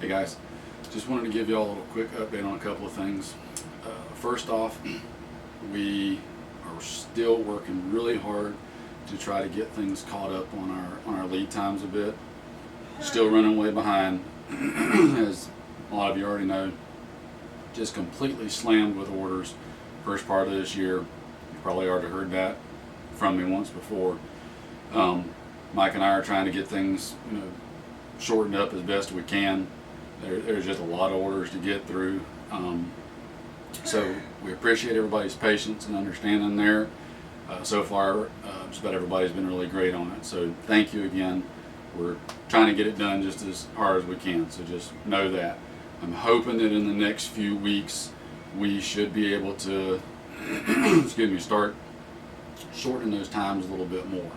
Hey guys, just wanted to give you all a little quick update on a couple of things. First off, we are still working really hard to try to get things caught up on our lead times a bit. Still running way behind, as a lot of you already know. Just completely slammed with orders first part of this year. You probably already heard that from me once before. Mike and I are trying to get things, shortened up as best we can. There's just a lot of orders to get through. So we appreciate everybody's patience and understanding there. So far, just about everybody's been really great on it. So thank you again. We're trying to get it done just as hard as we can. So just know that. I'm hoping that in the next few weeks we should be able to start shortening those times a little bit more.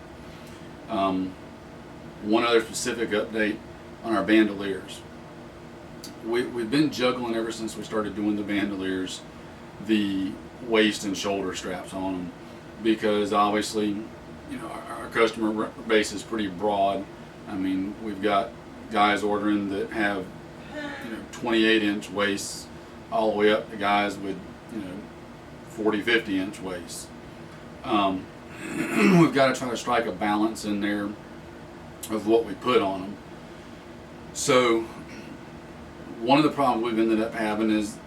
One other specific update on our Bandoleers. We've been juggling ever since we started doing the Bandoleers, the waist and shoulder straps on them, because obviously, our customer base is pretty broad. I mean, we've got guys ordering that have 28-inch waists, all the way up to guys with 40, 50-inch waists. We've got to try to strike a balance in there of what we put on them. So one of the problems we've ended up having is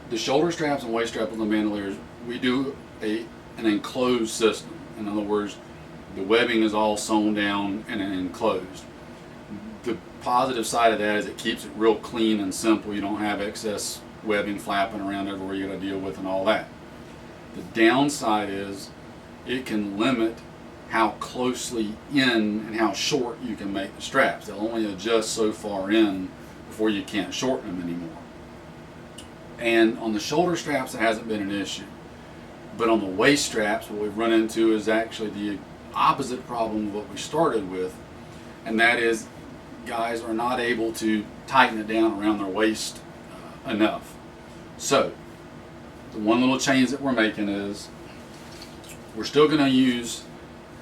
the shoulder straps and waist straps on the Bandoleers. We do an enclosed system. In other words, the webbing is all sewn down and enclosed. The positive side of that is it keeps it real clean and simple. You don't have excess webbing flapping around everywhere you got to deal with and all that. The downside is it can limit how closely in and how short you can make the straps. They'll only adjust so far in before you can't shorten them anymore. And on the shoulder straps, it hasn't been an issue. But on the waist straps, what we've run into is actually the opposite problem of what we started with, and that is guys are not able to tighten it down around their waist enough. So the one little change that we're making is we're still going to use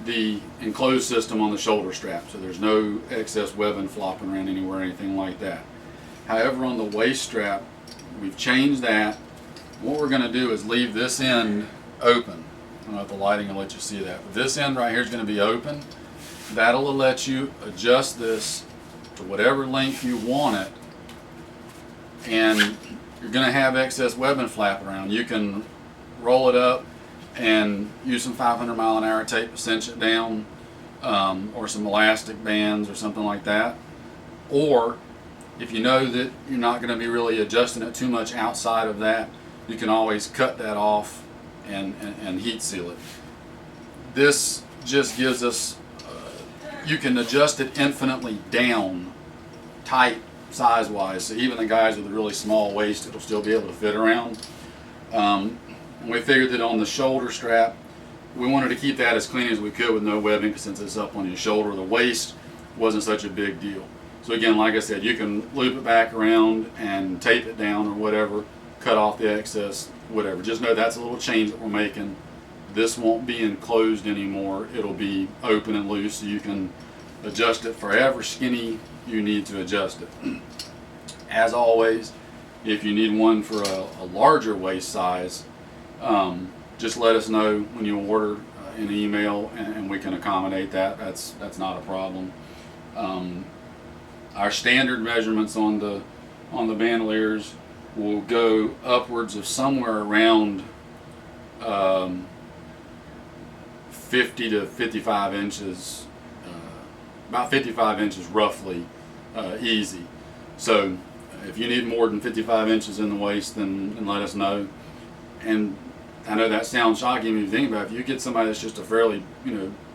the enclosed system on the shoulder strap, so there's no excess webbing flopping around anywhere or anything like that. However, on the waist strap, we've changed that. What we're going to do is leave this end open. I don't know if the lighting will let you see that, but this end right here is going to be open. That'll let you adjust this to whatever length you want it, and you're going to have excess webbing flap around. You can roll it up and use some 500-mile-an-hour tape to cinch it down, or some elastic bands or something like that. Or if you know that you're not going to be really adjusting it too much outside of that, you can always cut that off and heat seal it. This just gives us, you can adjust it infinitely down, tight size-wise, so even the guys with a really small waist, it'll still be able to fit around. And we figured that on the shoulder strap, we wanted to keep that as clean as we could with no webbing, because since it's up on your shoulder, the waist wasn't such a big deal. So again, like I said, you can loop it back around and tape it down or whatever, cut off the excess, whatever. Just know that's a little change that we're making. This won't be enclosed anymore. It'll be open and loose, so you can adjust it for however skinny you need to adjust it. As always, if you need one for a larger waist size, just let us know when you order in email, and we can accommodate that. That's not a problem. Our standard measurements on the Bandoleers will go upwards of somewhere around 50 to 55 inches, about 55 inches roughly, easy. So if you need more than 55 inches in the waist, then let us know. And I know that sounds shocking when you think about it. If you get somebody that's just a fairly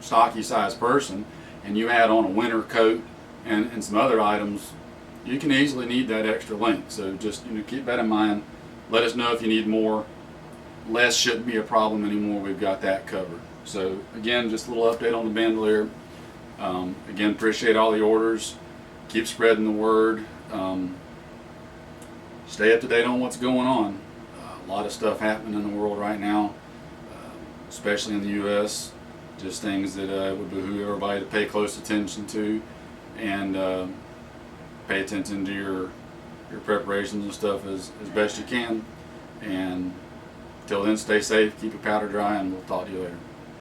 stocky sized person, and you add on a winter coat and some other items, you can easily need that extra length. So just keep that in mind. Let us know if you need more. Less shouldn't be a problem anymore. We've got that covered. So again, just a little update on the Bandoleer. Again, appreciate all the orders. Keep spreading the word. Stay up to date on what's going on. A lot of stuff happening in the world right now, especially in the U.S. Just things that would behoove everybody to pay close attention to. And pay attention to your preparations and stuff as best you can. And till then, stay safe, keep your powder dry, and we'll talk to you later.